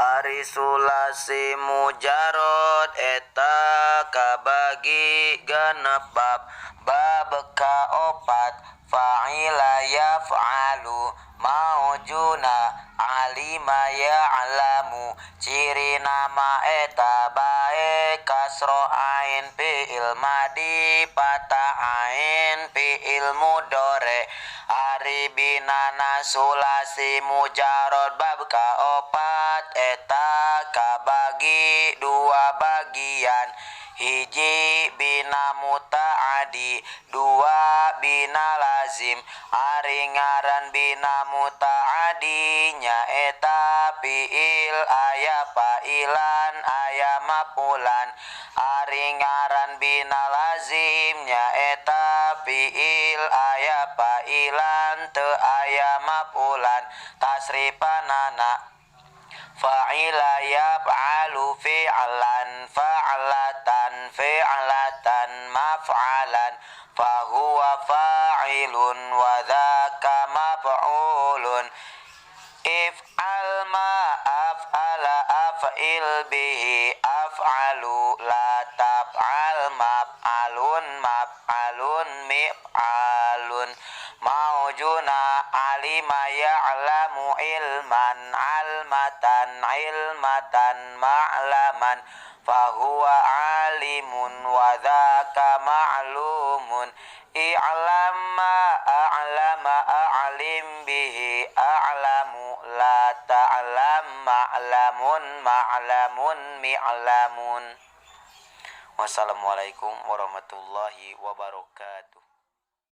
Ari sulasi mujarod eta kabagi genep bab kaopat fa'ila yaf'alu maujuna alima ya'lamu ciri nama eta bae kasro ain fi'il madi patah ain fi'il mudore ari binana sulasi mujarod bab kaopat eta kabagi dua bagian hiji bina muta'adi dua bina lazim ari ngaran bina muta'adi nya eta fi'il aya fa'ilan aya mafulan ari ngaran bina lazim nya eta fi'il aya fa'ilan teu aya mafulan tasrifanana fa'ila yaf'alu fi'lan fa'latan fi'latan maf'alan fahuwa fa'ilun wa dzaka maf'ulun if'al ma af'ala af'il bihi af'alu la taf'al maf'alun maf'alun mif'alun maujuna alima ya'lamu ilman almatan ilmatan ma'laman fahuwa alimun wa dzaka ma'lumun i'lam ma a'lama a'lim bihi a'lamu la ta'lam ma'lamun ma'lamun mi'lamun. Wassalamualaikum warahmatullahi wabarakatuh.